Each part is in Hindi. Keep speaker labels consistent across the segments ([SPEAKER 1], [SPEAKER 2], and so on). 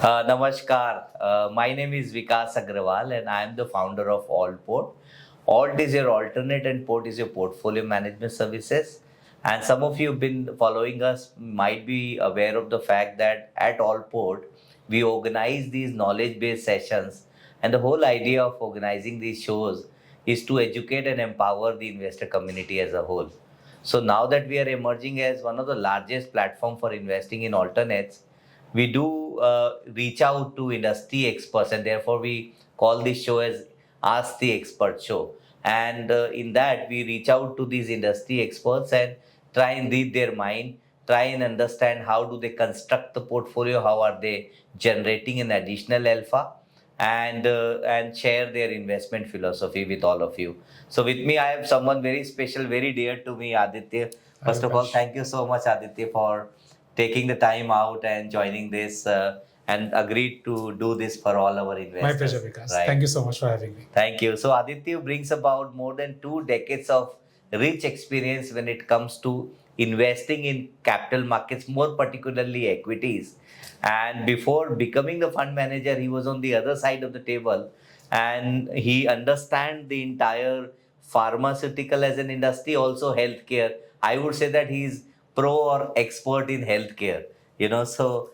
[SPEAKER 1] Namaskar. My name is Vikas Agrawal and I am the founder of Altport. Alt is your alternate and Port is your portfolio management services. And some of you have been following us might be aware of the fact that at Altport, we organize these knowledge-based sessions. And the whole idea of organizing these shows is to educate and empower the investor community as a whole. So now that we are emerging as one of the largest platform for investing in alternates, we do reach out to industry experts, and therefore we call this show as Ask the Expert Show. And in that, we reach out to these industry experts and try and read their mind, try and understand how do they construct the portfolio, how are they generating an additional alpha, and share their investment philosophy with all of you. So with me, I have someone very special, very dear to me, Aditya. First of all, thank you so much, Aditya, for taking the time out and joining this and agreed to do this for all our investors.
[SPEAKER 2] My pleasure, Vikas.
[SPEAKER 1] Right?
[SPEAKER 2] Thank you so much for having me.
[SPEAKER 1] Thank you. So Aditya brings about more than 2 decades of rich experience when it comes to investing in capital markets, more particularly equities. And before becoming the fund manager, he was on the other side of the table and he understands the entire pharmaceutical as an industry, also healthcare. I would say that he's pro or expert in healthcare. So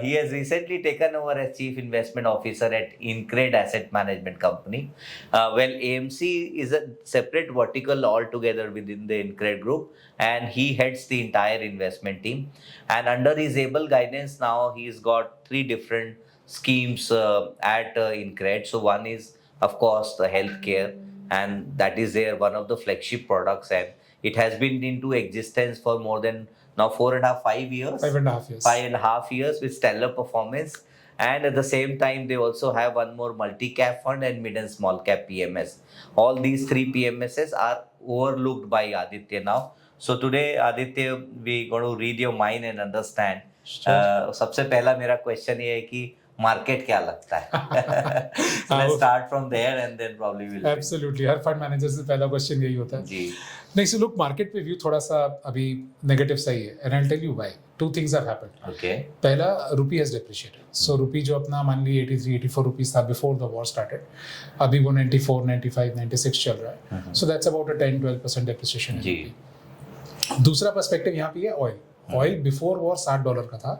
[SPEAKER 1] he has recently taken over as chief investment officer at Incred Asset Management Company. AMC is a separate vertical altogether within the Incred group, and he heads the entire investment team. And under his able guidance, now he's got 3 different schemes at Incred. So one is, of course, the healthcare, and that is one of the flagship products, and it has been into existence for more than now 4.5, 5 years.
[SPEAKER 2] 5.5 years.
[SPEAKER 1] 5.5 years with stellar performance. And at the same time, they also have one more multi-cap fund and mid and small cap PMS. All these 3 PMSs are overlooked by Aditya now. So today, Aditya, we're going to read your mind and understand. सबसे पहला मेरा क्वेश्चन ये है कि मार्केट क्या लगता है? So let's start from there and then probably we'll.
[SPEAKER 2] Absolutely. Her fund manager से पहला क्वेश्चन यही होता है.
[SPEAKER 1] जी.
[SPEAKER 2] Next, look, मार्केट पे व्यू थोड़ा सा अभी नेगेटिव सही है. And I'll tell you why. 2 things have happened.
[SPEAKER 1] Okay.
[SPEAKER 2] पहला, रुपी has depreciated. So रुपी जो अपना मान ली 83, 84 रुपीस था before the war started. अभी वो 94, 95, 96 चल रहा है. So that's about a 10-12% depreciation.
[SPEAKER 1] जी.
[SPEAKER 2] दूसरा पर्सपेक्टिव यहाँ पे है ऑयल. ऑयल बिफोर वॉर $60 का था.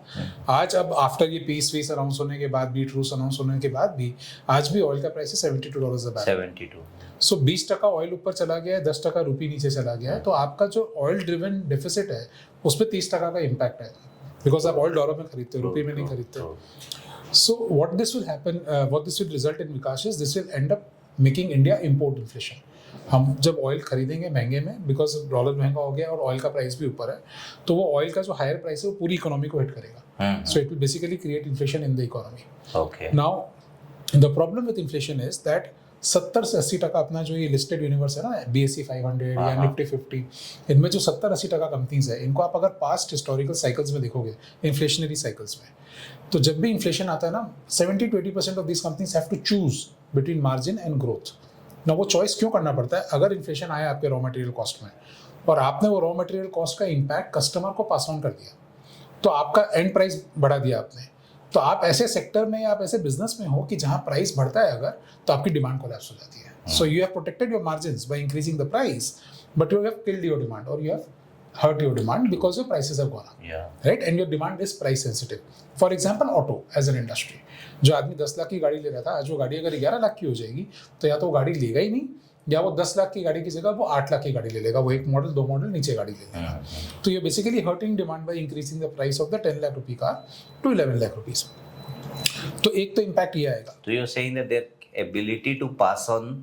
[SPEAKER 2] आज अब आफ्टर ये पीस वीस अनाउंस होने के बाद भी, ट्रूस अनाउंस होने के बाद भी, आज भी ऑयल का प्राइस है $72 अ बैरल.
[SPEAKER 1] 72.
[SPEAKER 2] सो 20% ऑयल ऊपर चला गया है, 10% रुपी नीचे चला गया है. तो आपका जो ऑयल ड्रिवन डेफिसिट है उस पर 30% का इम्पैक्ट है, बिकॉज आप ऑयल डॉलर में खरीदते हो, रुपये में नहीं खरीदते. So what this will happen, what this will result in Vikas is this will and up making India import inflation. हम जब ऑयल खरीदेंगे महंगे में, बिकॉज डॉलर महंगा हो गया और ऑयल का प्राइस भी ऊपर है, तो वो ऑयल का जो हायर प्राइस है वो पूरी इकोनॉमी को हिट करेगा. So it will basically create inflation in the economy.
[SPEAKER 1] Okay.
[SPEAKER 2] Now the problem with inflation is that 70 से 80% अपना जो ये लिस्टेड यूनिवर्स है ना, BSE 500 या निफ्टी 50, इनमें जो 70-80% कंपनीज है, इनको आप अगर पास्ट हिस्टोरिकल साइकिल्स में देखोगे, इन्फ्लेशनरी साइकिल्स में, तो जब भी इन्फ्लेशन आता है ना, 70-80% of these companies have to choose between margin and growth. ना वो चॉइस क्यों करना पड़ता है? अगर इन्फ्लेशन आया आपके रॉ मटेरियल कॉस्ट में और आपने वो रॉ मटेरियल कॉस्ट का इम्पैक्ट कस्टमर को पास ऑन कर दिया, तो आपका एंड प्राइस बढ़ा दिया आपने, तो आप ऐसे सेक्टर में, आप ऐसे बिजनेस में हो कि जहां प्राइस बढ़ता है अगर, तो आपकी डिमांड कोलैप्स हो जाती है. So you have protected your margins by increasing the price, but you have killed your demand और you have hurt your demand because your prices have gone up.
[SPEAKER 1] Yeah.
[SPEAKER 2] Right? And your demand is price sensitive. For example, auto as an industry. जो आदमी 10 लाख की गाड़ी ले रहा था, आज वो गाड़ी अगर 11 लाख की हो जाएगी, तो या तो वो गाड़ी लेगा ही नहीं, या वो 10 लाख की गाड़ी की जगह वो 8 लाख की गाड़ी ले लेगा. वो 1 मॉडल 2 मॉडल नीचे गाड़ी ले लेगा. तो ये basically hurting demand by increasing the price of the 10 lakh rupee car to 11 lakh rupees. तो एक तो इम्पैक्ट ये आएगा.
[SPEAKER 1] So you're saying that their ability to pass on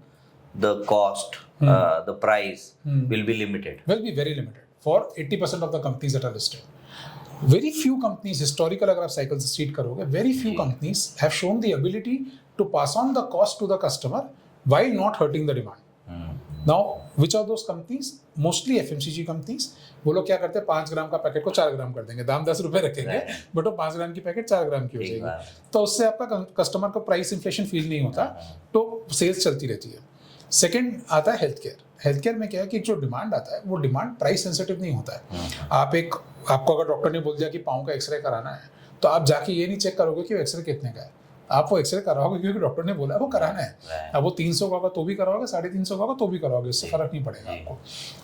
[SPEAKER 1] the cost, the price will be limited.
[SPEAKER 2] Will be very limited for 80% of the companies that are listed. Very few companies, historical अगर आप cycles seed करोगे, very few companies have shown the ability to pass on the cost to the customer while not hurting the demand. Now, which are those companies? Mostly FMCG companies. वो लोग क्या करते हैं, 5 ग्राम का पैकेट को 4 ग्राम कर देंगे, दाम 10 रुपए रखेंगे, बट वो 5 ग्राम की पैकेट 4 ग्राम की हो जाएगी. तो उससे आपका कस्टमर को प्राइस इन्फ्लेशन फील नहीं होता, तो सेल्स चलती रहती है. सेकेंड आता है हेल्थ केयर. हेल्थ केयर में क्या है कि जो डिमांड आता है वो डिमांड प्राइस सेंसिटिव नहीं होता है. आपको अगर डॉक्टर ने बोल दिया कि पाँव का एक्सरे कराना है, तो आप जाके ये नहीं चेक करोगे कि वो एक्सरे कितने का है, आप वो एक्सरे कराओगे क्योंकि डॉक्टर ने बोला वो कराना है। अब वो 300 का होगा तो भी कराओगे, 350 का होगा तो भी कराओगे, उससे फर्क नहीं पड़ेगा आपको।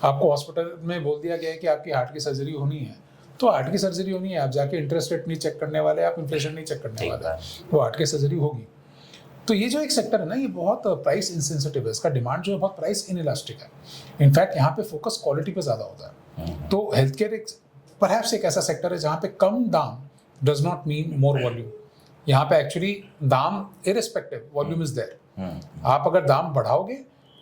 [SPEAKER 2] आपको हॉस्पिटल में बोल दिया गया है कि आपकी हार्ट की सर्जरी होनी है, तो हार्ट की सर्जरी होनी है, आप जाके इंटरेस्ट रेट नहीं चेक करने वाले, आप इन्फ्लेशन नहीं चेक करने वाले, वो हार्ट की सर्जरी होगी। तो ये जो एक सेक्टर है ना, ये बहुत प्राइस इनसेंसिटिव है, इसका डिमांड जो है बहुत प्राइस इनइलास्टिक है। इनफैक्ट यहाँ पे फोकस क्वालिटी पे ज़्यादा होता है। तो हेल्थ केयर एक परहैप्स एक ऐसा सेक्टर है जहाँ पे कम दाम does not mean more volume. यहाँ पे एक्चुअली दाम इरिस्पेक्टिव, वॉल्यूम इज देयर। आप अगर दाम बढ़ाओगे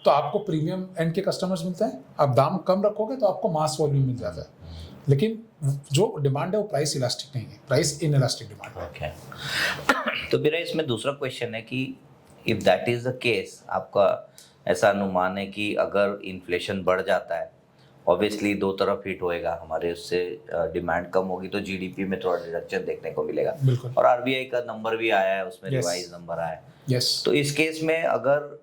[SPEAKER 2] तो आपको प्रीमियम एंड के कस्टमर्स मिलते हैं, आप दाम कम रखोगे तो आपको मास वॉल्यूम मिल जाता है। लेकिन जो डिमांड है वो प्राइस इलास्टिक नहीं है, प्राइस इनइलास्टिक डिमांड है।
[SPEAKER 1] ओके, तो मेरा इसमें दूसरा क्वेश्चन है कि if that is the case, आपका ऐसा अनुमान है कि अगर इन्फ्लेशन बढ़ जाता है, ऑब्वियसली दो तरफ हिट होएगा, हमारे उससे डिमांड कम होगी तो जीडीपी में थोड़ा रिडक्शन देखने को मिलेगा।
[SPEAKER 2] बिल्कुल।
[SPEAKER 1] और आरबीआई का नंबर भी आया है, उसमें रिवाइज नंबर आया है।
[SPEAKER 2] यस।
[SPEAKER 1] तो इस केस में अगर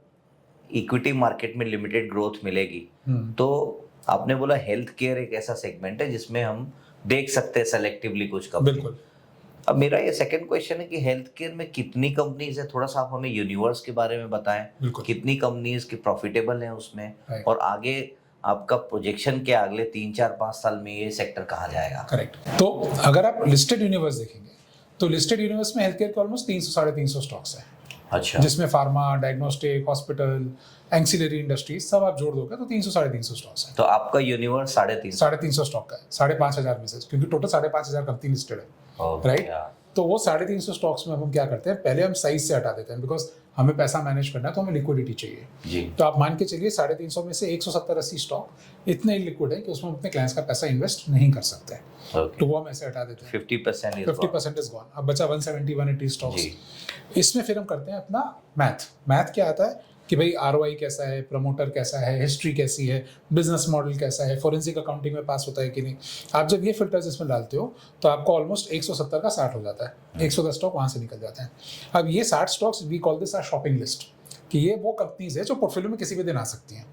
[SPEAKER 1] इक्विटी मार्केट में लिमिटेड ग्रोथ मिलेगी, तो आपने बोला हेल्थ केयर एक ऐसा सेगमेंट है जिसमें हम देख सकते हैं सेलेक्टिवली कुछ कंपनी।
[SPEAKER 2] बिल्कुल।
[SPEAKER 1] अब मेरा ये सेकंड क्वेश्चन है कि हेल्थ केयर में कितनी कंपनीज है, थोड़ा सा आप हमें यूनिवर्स के बारे में बताएं, कितनी कंपनीज की प्रॉफिटेबल है उसमें, और आगे आपका प्रोजेक्शन क्या, अगले 3-4-5 साल में ये सेक्टर कहाँ जाएगा?
[SPEAKER 2] करेक्ट। तो अगर आप लिस्टेड यूनिवर्स देखेंगे तो लिस्टेड यूनिवर्स में हेल्थ केयर के ऑलमोस्ट 300-350 स्टॉक्स हैं।
[SPEAKER 1] अच्छा।
[SPEAKER 2] जिसमें pharma, diagnostic, hospital, ancillary industries सब आप जोड़ दोगे तो 300-350 स्टॉक्स हैं।
[SPEAKER 1] तो आपका यूनिवर्स 350
[SPEAKER 2] स्टॉक का है, 5,500 में से, क्योंकि टोटल 5,500 कंपनी लिस्टेड है, राइट? तो वो 350 स्टॉक्स में हम क्या करते हैं, पहले हम साइज से हटा देते हैं, बिकॉज हमें पैसा मैनेज करना है तो हमें लिक्विडिटी चाहिए जी। तो आप मान के चलिए 350 में से 170-80 स्टॉक इतने लिक्विड है कि उसमें अपने क्लाइंट्स का पैसा इन्वेस्ट नहीं कर सकते हैं। तो वो हम ऐसे हटा देते हैं। 50% इज गॉन। अब बचा 170-180 स्टॉक्स। इसमें फिर हम करते हैं अपना मैथ क्या आता है कि भाई ROI कैसा है, प्रमोटर कैसा है, हिस्ट्री कैसी है, बिजनेस मॉडल कैसा है, फॉरेंसिक अकाउंटिंग में पास होता है कि नहीं। आप जब ये फिल्टर्स इसमें डालते हो तो आपको ऑलमोस्ट 170 का 60 हो जाता है, 110 स्टॉक वहाँ से निकल जाते हैं। अब ये 60 stocks we call this our shopping list, कि ये वो कंपनीज है जो पोर्टफोलियो में किसी भी दिन आ सकती हैं,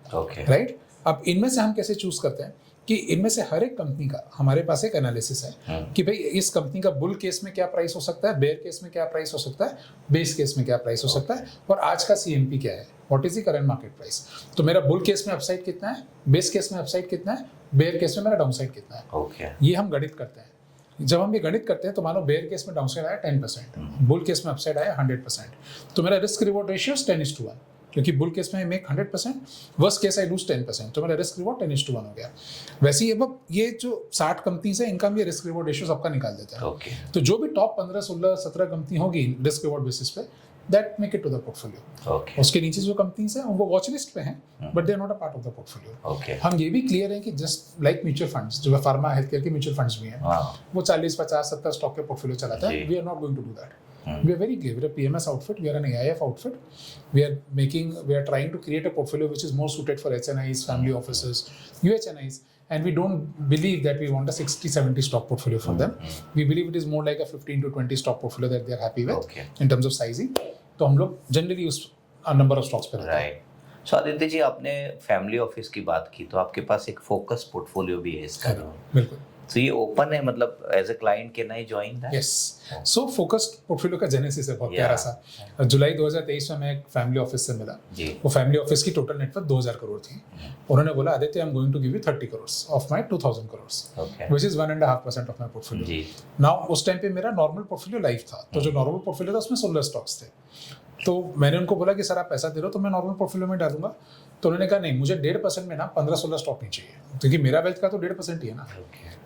[SPEAKER 2] राइट? अब इनमें से हम कैसे चूज करते हैं कि इनमें से हर एक कंपनी का हमारे पास एक एनालिसिस है कि भाई इस कंपनी का बुल केस में क्या प्राइस हो सकता है, बेयर केस में क्या प्राइस हो सकता है, बेस केस में क्या प्राइस हो सकता है, और आज का CMP क्या है, what is the current market price. तो मेरा बुल केस में अपसाइड कितना है, बेस केस में अपसाइड कितना है, बेयर केस में मेरा डाउनसाइड कितना है। ये हम गणित करते हैं। जब हम ये गणित करते हैं तो मानो बेयर केस में डाउनसाइड आया 10%, बुल केस में अपसाइड आया 100%, तो मेरा रिस्क रिवॉर्ड रेशियो 10:1, क्योंकि बुल केस में I make 100%, worst case I lose 10%, तो मेरा रिस्क रिवॉर्ड 10:1 हो गया। वैसे ही अब ये जो 60 कंपनीज है इनका भी रिस्क रिवॉर्ड रेशियो सबका निकाल देता है। तो जो भी टॉप 15, 16, 17 कंपनी होगी रिस्क रिवॉर्ड बेसिस पे, that make it to the portfolio. उसके नीचे जो कंपनीज हैं वो वॉच लिस्ट पे हैं, but they are not a part of the portfolio. हम ये भी क्लियर है कि जस्ट लाइक म्यूचुअल फंड्स, जो फार्मा हेल्थ केयर के म्यूचुअल फंड्स भी हैं, वो 40, 50, 70 स्टॉक के पोर्टफोलियो चलाता है। We are not going to do that. We are very clear. We are a PMS outfit. We are an AIF outfit. We are trying to create a portfolio which is more suited for HNIs, family offices, UHNIs, and we don't believe that we want a 60-70 stock portfolio for them. We believe it is more like a 15 to 20 stock portfolio that they are happy with in terms of sizing. तो हम लोग जनरली उस नंबर ऑफ स्टॉक्स पे रहते हैं।
[SPEAKER 1] सो आदित्य जी, आपने फैमिली ऑफिस की बात की, तो आपके पास एक फोकस पोर्टफोलियो भी है इसका।
[SPEAKER 2] बिल्कुल।
[SPEAKER 1] तो ये ओपन है, मतलब as a client can I join that?
[SPEAKER 2] Yes. So focused portfolio का जेनेसिस है बहुत प्यारा सा। जुलाई 2023 में मैं एक फैमिली ऑफिस से मिला। वो फैमिली ऑफिस की टोटल नेटवर्थ 2000 करोड़ थी। उन्होंने बोला, Aditya, I am going to give you 30 crore of my 2000 crore, which is 1.5% of my portfolio. Now उस टाइम पे मेरा नॉर्मल पोर्टफोलियो लाइव था, तो जो नॉर्मल पोर्टफोलियो था उसमें 16 स्टॉक्स थे। तो मैंने उनको बोला कि सर आप पैसा दे रहे हो तो मैं नॉर्मल पोर्टफोलियो में डालूंगा। तो उन्होंने कहा नहीं, मुझे 1.5% में ना 15-16 स्टॉक नहीं चाहिए, क्योंकि मेरा वेल्थ का तो 1.5% ही है ना।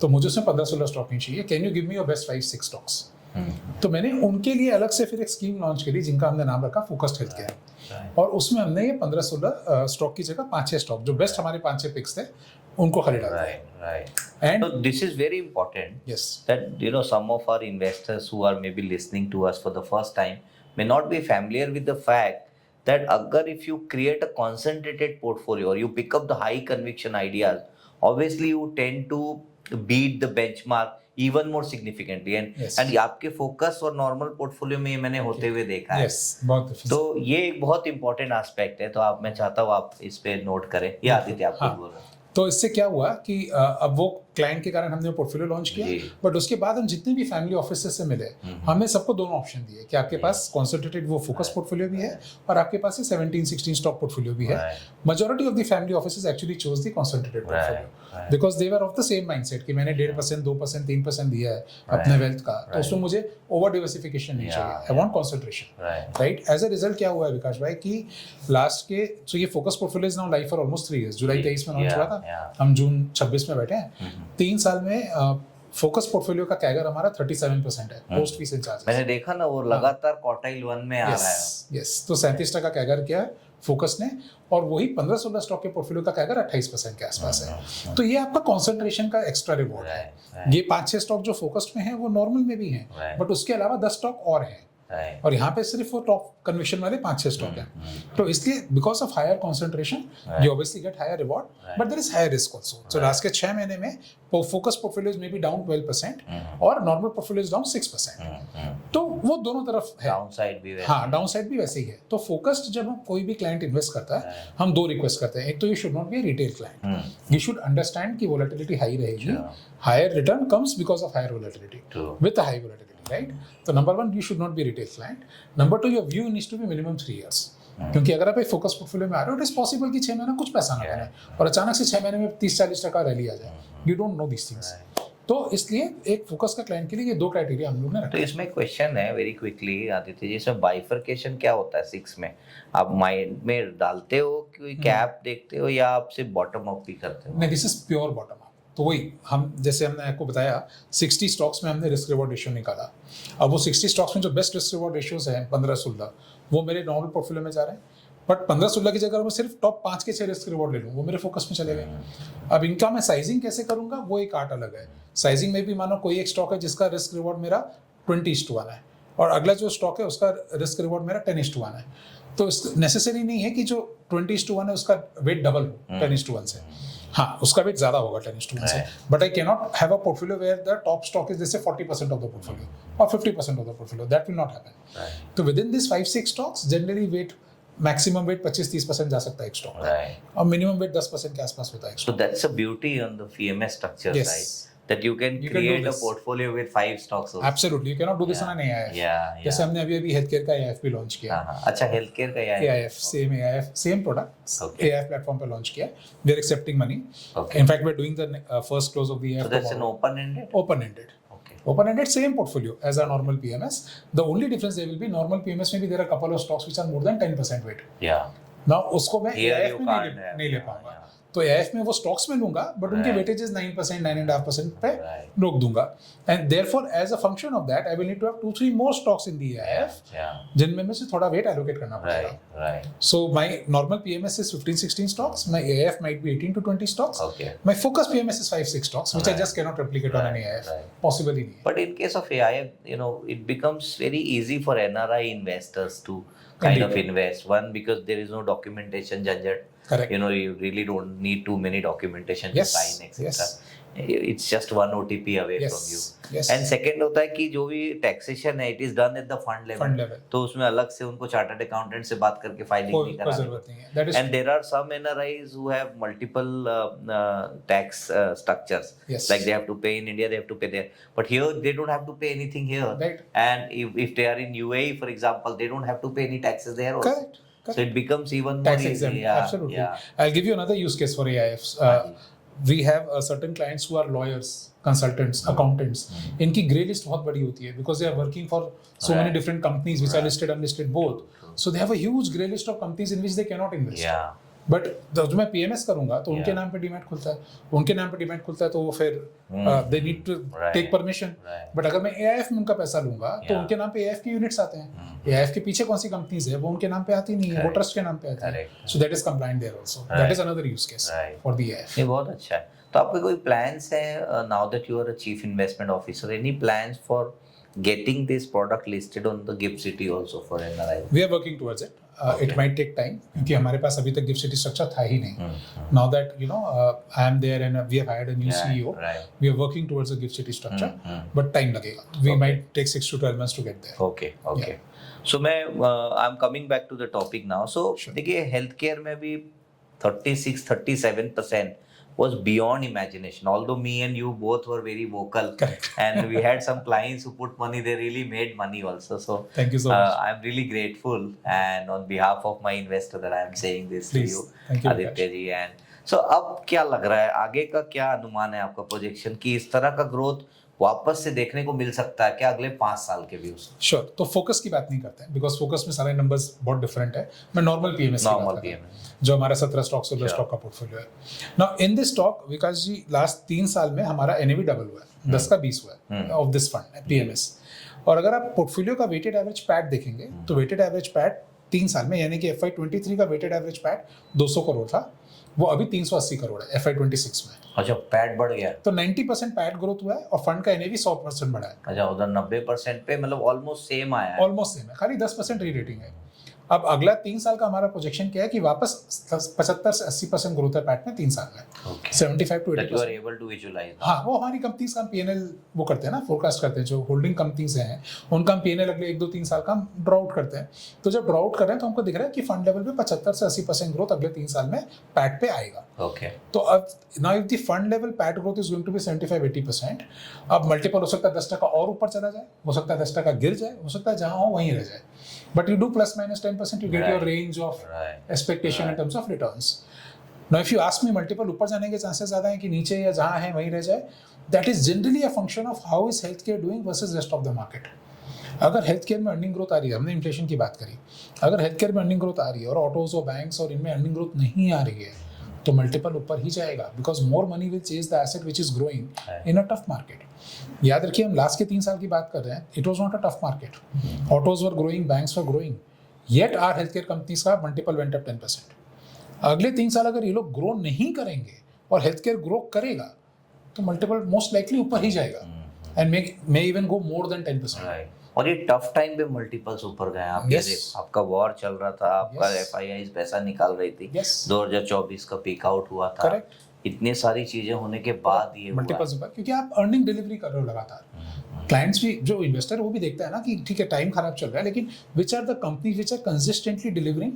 [SPEAKER 2] तो मुझे उसमें 15-16 स्टॉक नहीं चाहिए। Can you give me your best 5-6 stocks? तो मैंने उनके लिए अलग से फिर एक स्कीम लॉन्च करी जिनका हमने नाम रखा फोकस्ड हेल्थ केयर, और उसमें हमने ये 15-16 स्टॉक की जगह 5-6 स्टॉक, जो बेस्ट हमारे 5-6 पिक्स थे, उनको खरीदा।
[SPEAKER 1] And so this is very important.
[SPEAKER 2] Yes.
[SPEAKER 1] That some of our investors who are maybe listening to us for the first time may not be familiar with the fact that if you create a concentrated portfolio or you pick up the high conviction ideas, obviously you tend to beat the benchmark even more significantly, and आपके फोकस और नॉर्मल पोर्टफोलियो में मैंने होते हुए देखा है। तो ये एक बहुत इंपॉर्टेंट एस्पेक्ट है, तो मैं चाहता हूँ आप इस पे नोट करें। या आदित्य, आप बोल रहे हैं।
[SPEAKER 2] तो इससे क्या हुआ कि अब वो क्लाइंट के कारण हमने पोर्टफोलियो लॉन्च किया,
[SPEAKER 1] जी।
[SPEAKER 2] बट उसके बाद हम जितने भी फैमिली ऑफिसेस से मिले हमने सबको दोनों ऑप्शन दिए कि आपके पास कॉन्सेंट्रेटेड वो फोकस पोर्टफोलियो भी है और आपके पास ये 17-16 स्टॉक पोर्टफोलियो भी है. Majority of the family offices actually chose the concentrated portfolio because they were of the same mindset कि मैंने 1.5%, 2%, 3% दिया है अपने वेल्थ का, तो उसमें मुझे ओवर डिवर्सिफिकेशन नहीं चाहिए. I want concentration, right. As a result क्या हुआ है विकास भाई कि लास्ट के सो ये focus portfolio is now live for almost 3 years. जुलाई 23 में लॉन्च हुआ था, हम जून 26 में बैठे हैं. 3 साल में फोकस पोर्टफोलियो का कैगर हमारा 37% है पोस्ट फीस एंड चार्जेस.
[SPEAKER 1] मैंने देखा ना वो लगातार क्वार्टाइल 1 में आ रहा है.
[SPEAKER 2] यस, तो 37% कैगर किया है फोकस ने, और वही 15-16 स्टॉक के पोर्टफोलियो का कैगर 28% के आसपास है. तो ये आपका कंसंट्रेशन का एक्स्ट्रा रिवॉर्ड है. ये 5-6 स्टॉक जो फोकस्ड में है वो नॉर्मल में भी हैं, बट उसके अलावा 10 स्टॉक और हैं. और यहाँ पे सिर्फ वो टॉप कन्विक्शन वाले 5-6 स्टॉक हैं. तो इसलिए because of higher concentration you obviously get higher reward, but there is higher risk also. So last के 6 महीने में फोकस पोर्टफोलियोज में भी डाउन 12% और नॉर्मल पोर्टफोलियोज डाउन 6%. तो वो दोनों तरफ है.
[SPEAKER 1] डाउनसाइड भी वैसे.
[SPEAKER 2] हाँ, डाउनसाइड भी वैसे ही है. तो फोकस्ड जब हम कोई भी क्लाइंट इन्वेस्ट करता है हम 2 रिक्वेस्ट करते हैं. एक तो you should not be a retail client. You should understand कि वोलेटिलिटी हाई रहेगी. Higher return comes because of higher volatility with high volatility, right? So number 1, you should not be a retail client. Number 2, your view needs to be minimum 3 years. क्योंकि अगर आप एक फोकस पोर्टफोलियो में आ रहे हो, इट इज पॉसिबल कि 6 महीने कुछ पैसा ना बने और अचानक से 6 महीने में 30-40% रैली आ जाए. You don't know this things. तो इसलिए एक फोकस का क्लाइंट के लिए ये 2 क्राइटेरिया हम लोग ने रखा.
[SPEAKER 1] तो इसमें क्वेश्चन है वेरी क्विकली आदित्य जी, इसमें बाइफरकेशन क्या होता है 6 में? आप माइंड में डालते हो कि कैप देखते हो या आप सिर्फ बॉटम अप भी करते हो?
[SPEAKER 2] नहीं, this is pure bottom up. तो वही हम जैसे हमने आपको बताया 60 स्टॉक्स में हमने रिस्क रिवॉर्ड रेशियो निकाला. अब वो 60 स्टॉक्स में जो बेस्ट रिस्क रिवॉर्ड रेशियोज हैं 15-16 वो मेरे नॉर्मल पोर्टफोलियो में जा रहे हैं. बट 15-16 की जगह मैं सिर्फ टॉप 5 के 6 रिस्क रिवॉर्ड ले लूँ, वो मेरे फोकस में चले गए. अब इनका मैं साइजिंग कैसे करूंगा वो एक आर्ट अलग है. साइजिंग में भी मानो कोई एक स्टॉक है जिसका रिस्क रिवॉर्ड मेरा 20:1 है और अगला जो स्टॉक है उसका रिस्क रिवॉर्ड मेरा 10:1 है. तो नेसेसरी नहीं है कि जो 20:1 है उसका वेट डबल हो 10:1 से. हाँ, उसका वेट ज्यादा होगा 10:1 से, but I cannot have a portfolio where the top stock is जैसे 40% ऑफ द पोर्टफोलियो और 50% of the portfolio. That will not happen. तो within this 5-6 stocks generally weight maximum weight 25-30% जा सकता है एक स्टॉक और मिनिमम वेट 10% के आसपास होता है.
[SPEAKER 1] So that's a beauty on the PMS structure, right? That you can create a portfolio with 5 stocks also.
[SPEAKER 2] Absolutely, you cannot do this on an AIF. जैसे हमने अभी हेल्थ केयर का AIF भी लॉन्च किया.
[SPEAKER 1] अच्छा, हेल्थ केयर का
[SPEAKER 2] AIF, same product AIF platform पे लॉन्च किया. We are accepting money. In fact, we are doing the first close of the AIF.
[SPEAKER 1] So that's an open-ended?
[SPEAKER 2] Open-ended. Open-ended, same portfolio as a normal PMS. The only difference there will be normal PMS में भी there are a couple of stocks which are more than 10% weight. Now उसको मैं AIF में नहीं ले पाऊंगा. तो AIF में वो स्टॉक्स में लूंगा बट उनके वेटेजेस 9%, 9.5% पे रोक दूंगा. And therefore as a function of that I will need to have 2-3 more stocks in the AIF जिनमें में से थोड़ा वेट एलोकेट करना पड़ेगा. So my normal PMS is 15-16 stocks. My AIF might be 18-20 stocks. My focus PMS is 5-6 stocks which I just cannot replicate on an AIF. Possible ही नहीं.
[SPEAKER 1] But in case of AIF, you know, it becomes very easy for NRI investors to kind of invest. One, because there is no documentation judged.
[SPEAKER 2] Correct.
[SPEAKER 1] You know, you really don't need too many documentation to sign, etc. It's just one OTP away from you. And second होता है कि जो भी taxation है, it is done at the fund level. तो उसमें अलग से उनको chartered accountant से बात करके filing नहीं करानी. And there are some NRIs who have multiple tax structures. Like they have to pay in India, they have to pay there. But here they don't have to pay anything here. Right. And if they are in UAE, for example, they don't have to pay any taxes there also. Correct. So it becomes even more
[SPEAKER 2] tax exempt. Absolutely. I'll give you another use case for AIFs. We have certain clients who are lawyers, consultants, accountants. इनकी grey list बहुत बड़ी होती है because they are working for so many different companies which are listed, unlisted both. So they have a huge grey list of companies in which they cannot invest. But जब मैं PMS करूंगा तो उनके नाम पे डीमैट खुलता है. उनके नाम पे डीमैट खुलता है तो वो फिर they need to take permission. But अगर मैं AIF में उनका पैसा लूंगा तो उनके नाम पे AIF के यूनिट्स आते हैं. AIF के पीछे कौन सी कंपनीज है वो उनके नाम पे आती नहीं है, वो ट्रस्ट के नाम पे आती है. So that is compliant there also. That is another use case for the AIF.
[SPEAKER 1] ये बहुत अच्छा है. तो आपके कोई प्लान्स है now that you are a chief investment officer, any plans for getting this product listed on the GIFT City also for NRI?
[SPEAKER 2] We are working towards it. It might take time क्योंकि हमारे पास अभी तक GIFT City structure था ही नहीं. Now that you know I am there and we have hired a new CEO, we are working towards a GIFT City structure, but time लगेगा. We might take 6 to 12 months to get there.
[SPEAKER 1] Okay. So मैं I'm coming back to the topic now. So देखिए healthcare में भी 36-37% was beyond imagination. Although me and you both were very vocal,
[SPEAKER 2] Correct.
[SPEAKER 1] and we had some clients who put money, they really made money also. So
[SPEAKER 2] Thank you so much.
[SPEAKER 1] I'm really grateful, and on behalf of my investor that I am saying this
[SPEAKER 2] Please.
[SPEAKER 1] to you,
[SPEAKER 2] Thank you,
[SPEAKER 1] Aditya ji. And so अब क्या लग रहा है, आगे का क्या अनुमान है आपका, प्रोजेक्शन की इस तरह का ग्रोथ वापस से देखने को मिल सकता है क्या अगले 5 साल के व्यू से?
[SPEAKER 2] श्योर, तो फोकस की बात नहीं करते हैं बिकॉज फोकस में सारे नंबर्स बहुत डिफरेंट है. मैं नॉर्मल पीएमएस की बात
[SPEAKER 1] नॉर्मल
[SPEAKER 2] कर रहा हूं,
[SPEAKER 1] पीएमएस
[SPEAKER 2] जो हमारा 17 स्टॉक 16 स्टॉक का पोर्टफोलियो है. Now in this stock Vikas ji last 3 साल में हमारा एनएवी डबल हुआ है, 10 का 20 हुआ है ऑफ दिस फंड पीएमएस. और अगर आप पोर्टफोलियो का वेटेड एवरेज पैट देखेंगे तो वेटेड एवरेज पैट 3 साल में यानी कि FY23 का वेटेड एवरेज पैट 200 करोड़ था, वो अभी 380 करोड़ है FY26 में.
[SPEAKER 1] अच्छा, पैट बढ़ गया.
[SPEAKER 2] तो 90% पैट ग्रोथ हुआ है और फंड का एनएवी 100% बढ़ा है.
[SPEAKER 1] अच्छा, उधर 90% पे मतलब ऑलमोस्ट सेम आया है.
[SPEAKER 2] ऑलमोस्ट सेम है, खाली 10% री रेटिंग है. अब अगला 3 साल का हमारा प्रोजेक्शन क्या है कि वापस 75 से 80% ग्रोथ है पैट में 3 साल में.
[SPEAKER 1] Okay.
[SPEAKER 2] 75 to
[SPEAKER 1] That you are
[SPEAKER 2] 80%.
[SPEAKER 1] able to visualize.
[SPEAKER 2] हाँ, वो हमारी कंपनीज का हम पीएनएल वो करते हैं ना, फोरकास्ट करते हैं. जो होल्डिंग कंपनीज हैं उनका हम पीएनएल अगले 1-2-3 साल का हम ड्रॉ आउट करते हैं. तो जब ड्रॉ आउट कर रहे हैं तो हमको दिख रहा है कि फंड लेवल पे 75 से 80% ग्रोथ अगले 3 साल में पैट पे आएगा.
[SPEAKER 1] Okay.
[SPEAKER 2] तो अब now if the fund level PAT growth is going to be 75-80%, अब मल्टीपल हो सकता है 10% और ऊपर चला जाए, हो सकता है 10% गिर जाए, हो सकता है जहां हो वहीं रह जाए. But you do ±10%, you get your range of
[SPEAKER 1] Right.
[SPEAKER 2] Expectation in terms of returns. Now if you ask me multiple ऊपर जाने के चांसेस ज्यादा हैं कि नीचे या जहां है वहीं रह जाए, that is generally a function of how is health care doing versus rest of the market. अगर हेल्थ केयर में अर्निंग ग्रोथ आ रही है, हमने इन्फ्लेशन की बात करी, अगर हेल्थ केयर में अर्निंग ग्रोथ आ रही है और ऑटोज और बैंक्स और इनमें अर्निंग ग्रोथ नहीं आ रही है तो मल्टीपल ऊपर ही जाएगा because more money will chase the asset which is growing in a tough market. याद रखिए हम लास्ट के 3 साल की बात कर रहे हैं, it was not a tough market. Autos were growing, banks were growing, yet our health care companies का मल्टीपल वेंट अप 10%. अगले 3 साल अगर ये लोग ग्रो नहीं करेंगे और हेल्थ केयर ग्रो करेगा तो मल्टीपल मोस्ट लाइकली ऊपर ही जाएगा and may even go more than 10%.
[SPEAKER 1] Right. और ये टफ टाइम पे मल्टीपल्स ऊपर गए. आप ये
[SPEAKER 2] Yes.
[SPEAKER 1] देखो, आपका वॉर चल रहा था, आपका
[SPEAKER 2] Yes.
[SPEAKER 1] एफआईआई पैसा निकाल रही थी,
[SPEAKER 2] Yes.
[SPEAKER 1] 2024 का पीक आउट हुआ था.
[SPEAKER 2] Correct.
[SPEAKER 1] इतनी सारी चीजें होने के बाद ये हुआ.
[SPEAKER 2] मल्टीपल्स ऊपर, क्योंकि आप अर्निंग डिलीवरी कर रहे हो लगातार. क्लाइंट्स भी, जो इन्वेस्टर वो भी देखता है ना कि ठीक है टाइम खराब चल रहा है लेकिन which are the companies which are consistently delivering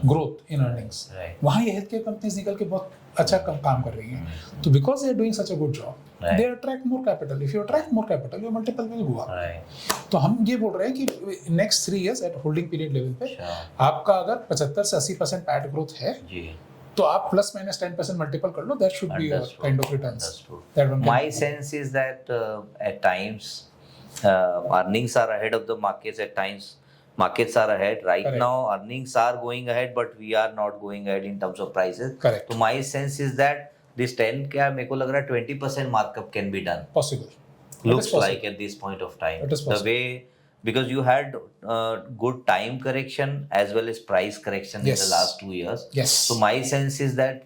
[SPEAKER 2] growth in earnings,
[SPEAKER 1] Right.
[SPEAKER 2] वहाँ ये हेल्थ केयर कंपनीज निकल के बहुत अच्छा काम कर रही हैं. तो because they are doing such a good job
[SPEAKER 1] Right.
[SPEAKER 2] They attract more capital. If you attract more capital your multiple will go up.
[SPEAKER 1] Right.
[SPEAKER 2] तो हम ये बोल रहे हैं कि next 3 years at holding period level पे
[SPEAKER 1] Sure.
[SPEAKER 2] आपका अगर 75 से 80% पैट ग्रोथ है
[SPEAKER 1] जी.
[SPEAKER 2] तो आप ±10% मल्टीपल कर लो. That should be
[SPEAKER 1] Understood.
[SPEAKER 2] Kind of returns
[SPEAKER 1] Understood.
[SPEAKER 2] That one
[SPEAKER 1] My sense is that at times earnings are ahead of the markets. At times markets are ahead. Right
[SPEAKER 2] Correct.
[SPEAKER 1] now earnings are going ahead, but we are not going ahead in terms of prices.
[SPEAKER 2] Correct.
[SPEAKER 1] So my sense is that this 10 क्या मेरे को लग रहा है 20% markup can be done.
[SPEAKER 2] Possible.
[SPEAKER 1] Looks like at this point of time.
[SPEAKER 2] It is
[SPEAKER 1] The
[SPEAKER 2] possible.
[SPEAKER 1] way, because you had good time correction as well as price correction in
[SPEAKER 2] Yes.
[SPEAKER 1] the last 2 years.
[SPEAKER 2] Yes.
[SPEAKER 1] So my sense is that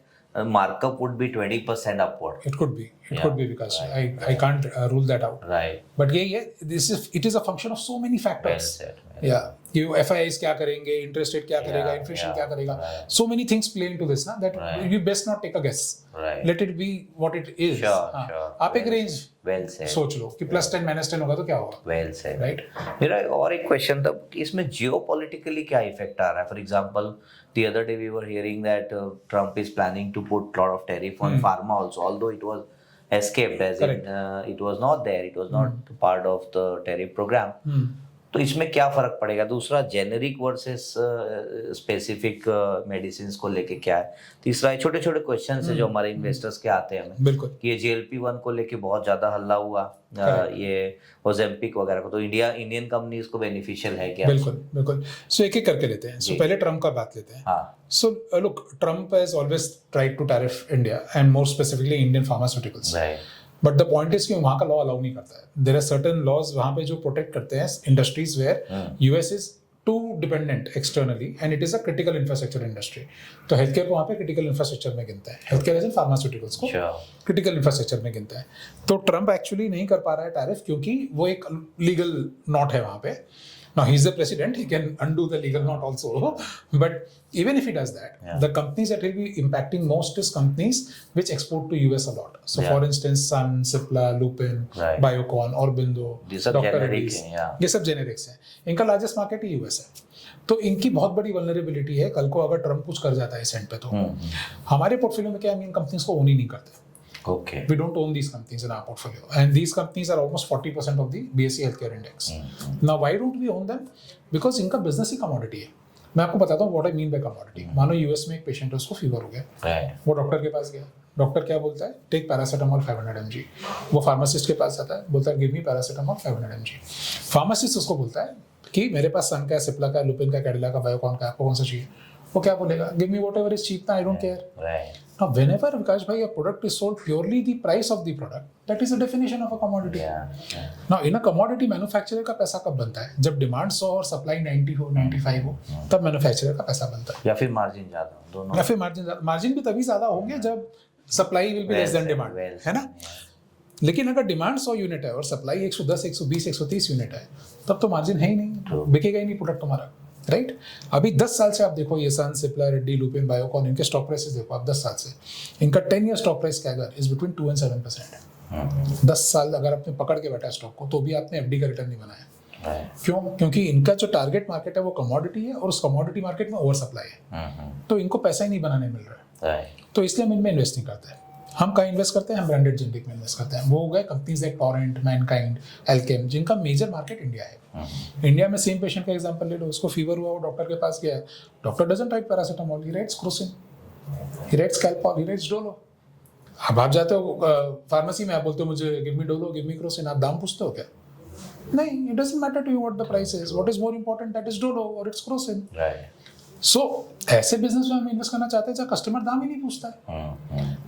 [SPEAKER 1] markup would be 20% upward.
[SPEAKER 2] It could be. It
[SPEAKER 1] Yeah.
[SPEAKER 2] could be because
[SPEAKER 1] Right.
[SPEAKER 2] I can't rule that out.
[SPEAKER 1] Right.
[SPEAKER 2] But it is a function of so many
[SPEAKER 1] Well
[SPEAKER 2] factors.
[SPEAKER 1] said.
[SPEAKER 2] Yeah. कि FIIs क्या करेंगे, इंटरेस्ट रेट क्या करेगा,
[SPEAKER 1] Yeah,
[SPEAKER 2] इन्फ्लेशन
[SPEAKER 1] yeah,
[SPEAKER 2] क्या करेगा.
[SPEAKER 1] right.
[SPEAKER 2] So many things play into this ना that
[SPEAKER 1] Right.
[SPEAKER 2] you best not take a guess.
[SPEAKER 1] Right.
[SPEAKER 2] Let it be what it is.
[SPEAKER 1] Sure,
[SPEAKER 2] हाँ.
[SPEAKER 1] sure.
[SPEAKER 2] आप एक रेंज
[SPEAKER 1] Well said.
[SPEAKER 2] सोच लो कि +10 -10 होगा तो क्या होगा.
[SPEAKER 1] Well said.
[SPEAKER 2] Right.
[SPEAKER 1] मेरा और एक क्वेश्चन था कि इसमें जियोपॉलिटिकली क्या इफेक्ट आ रहा है. For example the other day we were hearing that Trump is planning to put lot of tariff on pharma also, although it was escaped as in it was not there, it was not part of the tariff program. तो इसमें क्या फर्क पड़ेगा. दूसरा जेनेरिक वर्सेस स्पेसिफिक मेडिसिन को लेके क्या है. तीसरा छोटे छोटे क्वेश्चन है जो हमारे इन्वेस्टर्स के आते हैं हमें
[SPEAKER 2] बिल्कुल.
[SPEAKER 1] कि ये GLP-1 को लेके बहुत ज्यादा हल्ला हुआ, ये ओजेम्पिक वगैरह को, तो इंडियन कंपनीज को बेनिफिशियल है क्या.
[SPEAKER 2] बिल्कुल. सो एक एक करके लेते हैं. सो पहले ट्रम्प का बात लेते हैं.
[SPEAKER 1] हाँ.
[SPEAKER 2] So look, Trump has always tried to tariff India and more specifically Indian pharmaceuticals.
[SPEAKER 1] Right.
[SPEAKER 2] But the point is कि वहाँ का लॉ अलाउ नहीं करता है. देयर आर सर्टेन लॉज वहाँ पे जो प्रोटेक्ट करते हैं industries where US is too dependent externally and it is a critical infrastructure industry. तो हेल्थ केयर को वहाँ पे क्रिटिकल इंफ्रास्ट्रक्चर में गिनता है. Health care as in pharmaceuticals को क्रिटिकल इंफ्रास्ट्रक्चर में गिनता है. तो ट्रम्प एक्चुअली नहीं कर पा रहा है टैरिफ क्योंकि वो एक लीगल नॉट है वहाँ पे. Now he's the president, he can undo the legal knot also. But even if he does that,
[SPEAKER 1] Yeah.
[SPEAKER 2] the companies that will be impacting most is companies which export to US a lot. So
[SPEAKER 1] Yeah.
[SPEAKER 2] for instance, Sun, Cipla, Lupin,
[SPEAKER 1] Right.
[SPEAKER 2] Biocon, Orbindo,
[SPEAKER 1] These are
[SPEAKER 2] Dr.
[SPEAKER 1] generic
[SPEAKER 2] Reddy's,
[SPEAKER 1] हैं, yeah.
[SPEAKER 2] ये सब जेनेरिक्स हैं. इनका लार्जेस्ट मार्केट ही यूएस है. तो इनकी बहुत बड़ी वल्नरेबिलिटी है. कल को अगर ट्रम्प कुछ कर जाता है इस एंड पे तो हमारे पोर्टफोलियो में क्या हम इन कंपनीज को ओन ही नहीं करते.
[SPEAKER 1] Okay.
[SPEAKER 2] We don't own these companies in our portfolio, and these companies are almost 40% of the BSE Healthcare Index. Now, why don't we own them? Because इनका business ही commodity है. मैं आपको बताता हूँ what I mean by commodity. मानो यूएस में एक पेशेंट है, उसको फीवर हो गया,
[SPEAKER 1] Right.
[SPEAKER 2] वो डॉक्टर के पास गया. डॉक्टर क्या बोलता है? Take paracetamol 500 mg. वो फार्मासिस्ट के पास जाता है, बोलता है give me paracetamol 500 mg. Pharmacist उसको बोलता है कि मेरे पास सन का, सिप्ला का, लुपिन का, कैडिला का, बायोकॉन का, आपको कौन सा चाहिए? वो क्या बोलेगा? Give me whatever is cheap, I don't care.
[SPEAKER 1] Right.
[SPEAKER 2] Now, whenever Vikash bhai, a product is sold purely the price of the product, that is the definition of a commodity.
[SPEAKER 1] Yeah. Yeah.
[SPEAKER 2] Now, in a commodity, manufacturer का पैसा कब बनता है? जब डिमांड 100 और सप्लाई 90 हो, 95 हो, तब मैन्युफैक्चरर का पैसा बनता है.
[SPEAKER 1] या फिर मार्जिन ज्यादा हो, दोनों.
[SPEAKER 2] या फिर मार्जिन भी तभी ज्यादा होंगे जब supply will be less than demand, है ना? लेकिन अगर डिमांड 100 यूनिट है और सप्लाई 110, 120, 130 यूनिट है, तब तो मार्जिन है ही नहीं, बिकेगा ही नहीं प्रोडक्ट तुम्हारा. राइट. अभी 10 साल से आप देखो ये सन, सिप्ला, रेड्डी, लुपिन, बायोकॉन, इनके स्टॉक प्राइसेस देखो आप 10 साल से. इनका 10 year stock price CAGR is between 2 and 7%. 10 साल अगर आपने पकड़ के बैठा स्टॉक को, तो भी आपने एफडी का रिटर्न नहीं बनाया.
[SPEAKER 1] Right.
[SPEAKER 2] क्यों? क्योंकि इनका जो टारगेट मार्केट है वो कमोडिटी है और उस कमोडिटी मार्केट में ओवर सप्लाई है. तो इनको पैसा ही नहीं बनाने मिल रहा है.
[SPEAKER 1] Right.
[SPEAKER 2] तो इसलिए हम इनमें इन्वेस्ट नहीं करते हैं. हम कहाँ इन्वेस्ट करते हैं? हम ब्रांडेड जेनरिक में इन्वेस्ट करते हैं. वो हो गए companies like Torrent, Mankind, Alkem, जिनका मेजर मार्केट इंडिया है. इंडिया में सेम पेशेंट का एग्जांपल ले लो, उसको फीवर हुआ, वो डॉक्टर के पास गया, doctor doesn't write paracetamol, he writes Crocin, he writes Calpol, he writes Dolo. अब आप जाते हो फार्मेसी में, आप बोलते हो मुझे give me Dolo, give me Crocin, आप दाम पूछते हो क्या? नहीं, it doesn't matter to you what the price is. What is more important, that is Dolo और इट्स क्रोसिन.
[SPEAKER 1] Right.
[SPEAKER 2] सो ऐसे बिजनेस में हम इन्वेस्ट करना चाहते हैं जहाँ कस्टमर दाम ही नहीं पूछता है.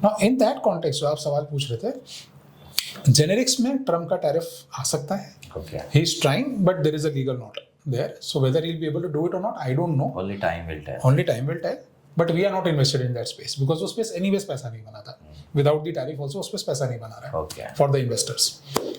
[SPEAKER 2] नाउ इन दैट कॉन्टेक्स्ट जो आप सवाल पूछ रहे थे, जेनेरिक्स में ट्रम्प का टैरिफ आ सकता है.
[SPEAKER 1] Okay.
[SPEAKER 2] He is trying, but there is a legal knot there. So whether he'll be able to do it or not, I don't know.
[SPEAKER 1] Only time will tell.
[SPEAKER 2] Only time will tell. But we are not invested in that space because वो space anyways पैसा नहीं बनाता. Without the tariff also वो space पैसा नहीं बना रहा है.
[SPEAKER 1] Okay.
[SPEAKER 2] For the investors.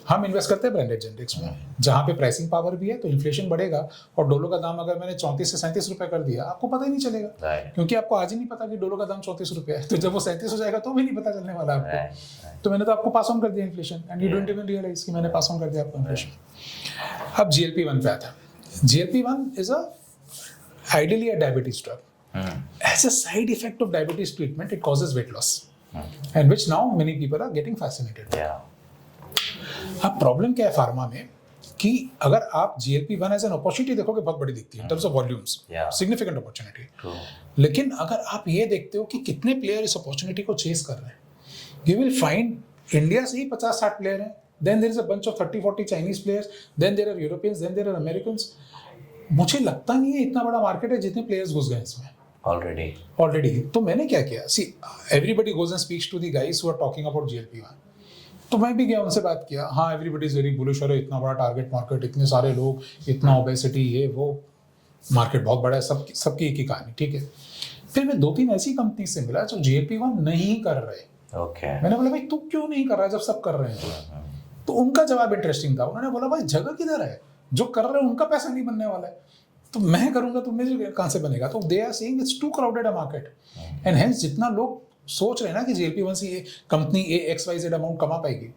[SPEAKER 2] हम इन्वेस्ट करते हैं ब्रांडेड जेनरिक्स में, जहाँ पे प्राइसिंग पावर भी है, तो इन्फ्लेशन बढ़ेगा और डोलो का दाम अगर मैंने 34 से 37 रुपए कर दिया, आपको पता ही नहीं चलेगा.
[SPEAKER 1] Right.
[SPEAKER 2] क्योंकि आपको आज ही नहीं पता कि डोलो का दाम 34 रुपए है. तो जब वो 37 हो जाएगा तो भी नहीं पता चलने वाला आपको.
[SPEAKER 1] Right.
[SPEAKER 2] तो मैंने तो आपको पास ऑन कर दिया inflation and you don't even realise कि मैंने पास ऑन कर दिया आपको इन्फ्लेशन. अब GLP-1 पे आता है. GLP-1 is a ideally a diabetes drug. As a side effect of diabetes treatment, it causes weight loss, and which now many people are getting fascinated.
[SPEAKER 1] Yeah.
[SPEAKER 2] अब प्रॉब्लम क्या है फार्मा में कि अगर आप GLP-1 एज एन अपॉर्चुनिटी देखोगे, बहुत बड़ी दिखती है in terms of volumes,
[SPEAKER 1] Yeah.
[SPEAKER 2] Significant opportunity.
[SPEAKER 1] True.
[SPEAKER 2] लेकिन अगर आप ये देखते हो कि कितने प्लेयर इस अपॉर्चुनिटी को चेस कर रहे हैं, यू विल फाइंड इंडिया से ही 50-60 प्लेयर हैं. Then there is a bunch of 30-40 Chinese players, then there are Europeans, then there are Americans. मुझे लगता नहीं है इतना बड़ा मार्केट है जितने प्लेयर्स घुस गए इसमें
[SPEAKER 1] Already.
[SPEAKER 2] तो मैंने क्या किया, see everybody goes and speaks to the guys who are talking about GLP-1. तो मैं भी गया, उनसे बात किया. हाँ, एवरीबडी इज वेरी बुलिश, अरे इतना बड़ा टारगेट मार्केट, इतने सारे लोग, इतना ओबेसिटी, ये वो, मार्केट बहुत बड़ा है. सबकी एक ही कहानी. ठीक है. फिर मैं 2-3 ऐसी कंपनी से मिला जो GLP-1 नहीं कर रहे.
[SPEAKER 1] Okay.
[SPEAKER 2] मैंने बोला भाई तू क्यों नहीं कर रहा है जब सब कर रहे हैं? तो उनका जवाब इंटरेस्टिंग था. उन्होंने बोला भाई जगह किधर है, जो कर रहे हैं उनका पैसा नहीं बनने वाला है, तो मैं करूंगा तो मेरे कहाँ से बनेगा? तो they are saying it's too crowded a market, and hence जितना लोग सोच रहे हैं ना कि GLP-1 से ये कंपनी ए XYZ अमाउंट कमा पाएगी,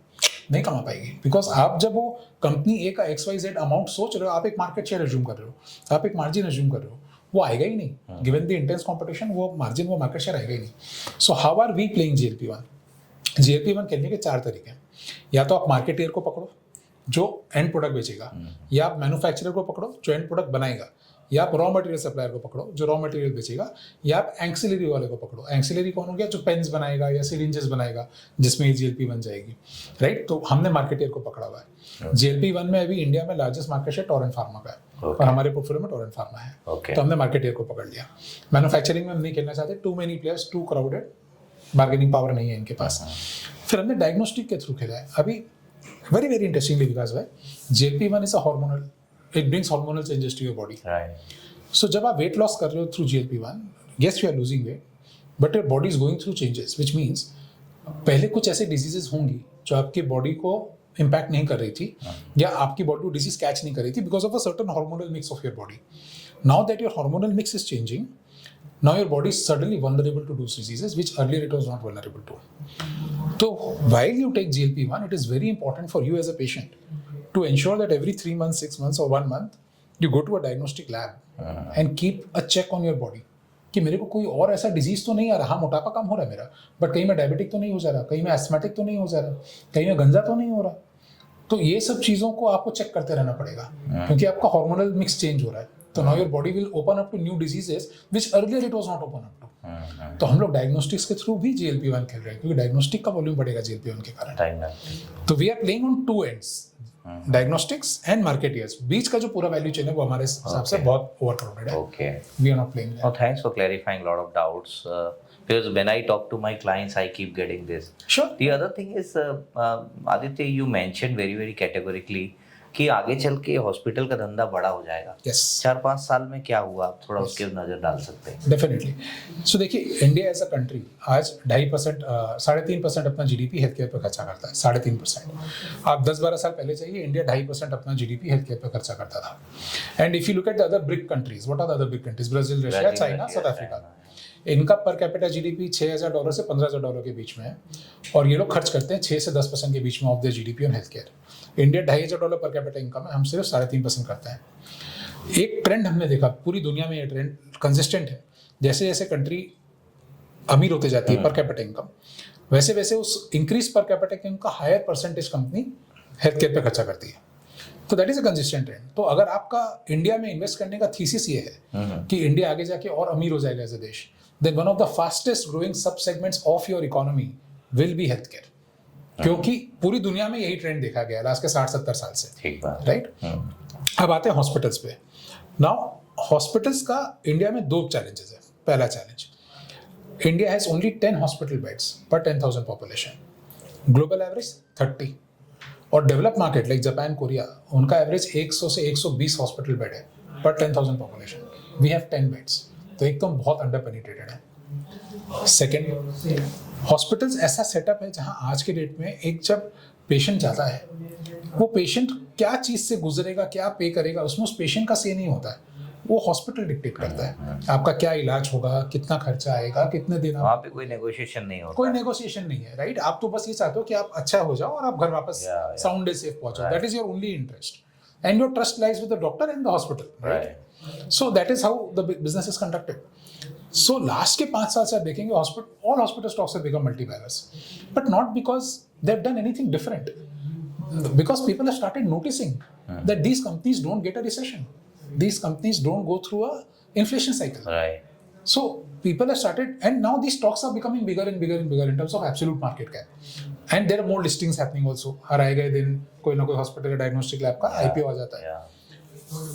[SPEAKER 2] नहीं कमा पाएगी. बिकॉज आप जब वो कंपनी ए का XYZ अमाउंट सोच रहे हो, आप एक मार्केट शेयर एज्यूम कर रहे हो, आप एक मार्जिन एज्यूम कर रहे हो, वो आएगा ही नहीं. गिवन द इंटेंस कॉम्पिटिशन, वो मार्जिन, वो मार्केट शेयर आएगा ही नहीं. So how are we playing GLP-1? GLP-1 खेलने के 4 तरीके हैं. या तो आप मार्केटियर को पकड़ो जो एंड प्रोडक्ट बेचेगा, या आप मैन्युफैक्चरर को पकड़ो जो एंड प्रोडक्ट बनाएगा, या आप रॉ मटेरियल सप्लायर को पकड़ो जो रॉ मटेरियल बेचेगा, या आप एंक्सिलरी वाले को पकड़ो. एंक्सिलरी कौन हो गया? जो पेन्स बनाएगा या सिरिंजेस बनाएगा जिसमें GLP-1 जाएगी. राइट. तो हमने मार्केटियर को पकड़ा हुआ है. GLP-1 में अभी इंडिया में largest market share Torrent pharma का है.
[SPEAKER 1] Okay.
[SPEAKER 2] और हमारे पोर्टफोलियो में टोरेंट फार्मा है.
[SPEAKER 1] Okay.
[SPEAKER 2] तो हमने मार्केटियर को पकड़ लिया. मैन्युफैक्चरिंग में हम नहीं खेलना चाहते. Too many players, too crowded, bargaining power नहीं है इनके पास. फिर हमने डायग्नोस्टिक के थ्रू खेला है. अभी वेरी वेरी इंटरेस्टिंगली विकास भाई, GLP-1 is a hormonal, it brings hormonal changes to your body.
[SPEAKER 1] Right.
[SPEAKER 2] So जब आप वेट लॉस कर रहे हो through GLP-1, yes you are losing weight, but your body is going through changes, which means पहले कुछ ऐसे डिजीजेस होंगी जो आपके बॉडी को इम्पैक्ट नहीं कर रही थी या आपकी बॉडी को डिजीज कैच नहीं कर रही थी because of a certain hormonal mix of your body. Now that your hormonal mix is changing, now your body is suddenly vulnerable to those diseases which earlier it was not vulnerable to. So while you take GLP-1, it is very important for you as a patient to ensure that every 3 months, 6 months or 1 month you go to a diagnostic lab and keep a check on your body कि मेरे को कोई और ऐसा डिजीज तो नहीं आ रहा. हाँ, मोटापा कम हो रहा है मेरा, बट कहीं मैं डायबिटिक तो नहीं हो जा रहा, कहीं मैं एस्थमेटिक तो नहीं हो जा रहा, कहीं मैं गंजा तो नहीं हो रहा. तो ये सब चीज़ों को आपको चेक करते रहना पड़ेगा क्योंकि आपका हार्मोनल मिक्स चेंज हो रहा है. तो now your body will open up to new diseases which earlier it was not open up to. तो हम लोग डायग्नोस्टिक्स के थ्रू भी GLP-1 खेल रहे हैं क्योंकि डायग्नोस्टिक का वॉल्यूम बढ़ेगा GLP-1 के कारण. तो we are playing on two ends, diagnostics and marketers. बीच का जो पूरा वैल्यू चेन है वो हमारे हिसाब से बहुत ओवरक्राउडेड है.
[SPEAKER 1] Okay.
[SPEAKER 2] We are not playing that.
[SPEAKER 1] Oh, thanks for clarifying a lot of doubts. Because when I talk to my clients, I keep getting this.
[SPEAKER 2] Sure.
[SPEAKER 1] The other thing is, Aditya, you mentioned very, very categorically कि आगे चल के हॉस्पिटल का धंधा बड़ा हो जाएगा.
[SPEAKER 2] Yes.
[SPEAKER 1] 4-5 साल में क्या हुआ, आप थोड़ा उसके नजर डाल सकते हैं.
[SPEAKER 2] डेफिनेटली. सो देखिए, इंडिया एज अ कंट्री आज 2.5%, 3.5% अपना GDP हेल्थ केयर पर खर्चा करता है. 3.5%. आप 10-12 साल पहले चाहिए, इंडिया 2.5% अपना GDP हेल्थ केयर पर खर्चा करता था. And if you look at the other big countries, what are the other big countries? Brazil, Russia, China, South Africa. इनका पर कैपिटा GDP $6,000 से $15,000 के बीच में है और ये लोग खर्च करते हैं 6 से 10% के बीच में of the GDP on health care. India $2,500 पर कैपिटा इनकम है, हम सिर्फ 3.5% करते हैं. एक ट्रेंड हमने देखा, पूरी दुनिया में ये ट्रेंड कंसिस्टेंट है. जैसे जैसे कंट्री अमीर होते जाती है पर कैपिटा इनकम, वैसे वैसे उस इंक्रीज पर कैपिटा इनकम का higher percentage company health care पे खर्चा करती है. तो that is a consistent trend. तो अगर आपका इंडिया में इन्वेस्ट करने का थीसिस ये है कि इंडिया आगे जाके और अमीर हो जाएगा एज अ देश, then one of the fastest growing sub segments of your economy will be healthcare. क्योंकि पूरी दुनिया में यही ट्रेंड देखा गया लास्ट के 60-70 साल से.
[SPEAKER 1] ठीक बात.
[SPEAKER 2] राइट. अब आते हैं हॉस्पिटल्स पे. नाउ हॉस्पिटल्स का इंडिया में 2 चैलेंजेस है. पहला challenge, India has only 10 hospital beds पर 10,000 पॉपुलेशन. ग्लोबल एवरेज 30 और develop market like Japan, Korea, उनका एवरेज 100 से 120 हॉस्पिटल बेड है पर 10,000 पॉपुलेशन. We have 10 beds. तो एक तो बहुत अंडर पेनिट्रेटेड है. सेकेंड, हॉस्पिटल्स ऐसा सेटअप है जहां आज के डेट में एक जब पेशेंट जाता है, वो पेशेंट क्या चीज़ से गुजरेगा, क्या पे करेगा, उसमें उस पेशेंट का से नहीं होता है. वो हॉस्पिटल डिक्टेट करता है आपका क्या इलाज होगा, कितना खर्चा आएगा, कितने दिन.
[SPEAKER 1] वहाँ पे कोई नेगोशिएशन नहीं होता.
[SPEAKER 2] कोई नेगोशिएशन नहीं है. राइट. आप तो बस ये चाहते हो कि आप अच्छा हो जाओ और आप घर वापस साउंड एंड सेफ पहुंचो. That is your only interest and your trust lies with the doctor and the hospital. Right. So that is how the business is conducted. So last के 5 साल से आप देखेंगे all hospital stocks have become multi-baggers, but not because they've done anything different. Because people have started noticing that these companies don't get a recession. These companies don't go through a inflation cycle.
[SPEAKER 1] Right.
[SPEAKER 2] So people have started, and now these stocks are becoming bigger and bigger and bigger in terms of absolute market cap. And there are more listings happening also. हर आए गए दिन कोई ना कोई हॉस्पिटल या डायग्नोस्टिक लैब का IPO आ जाता है.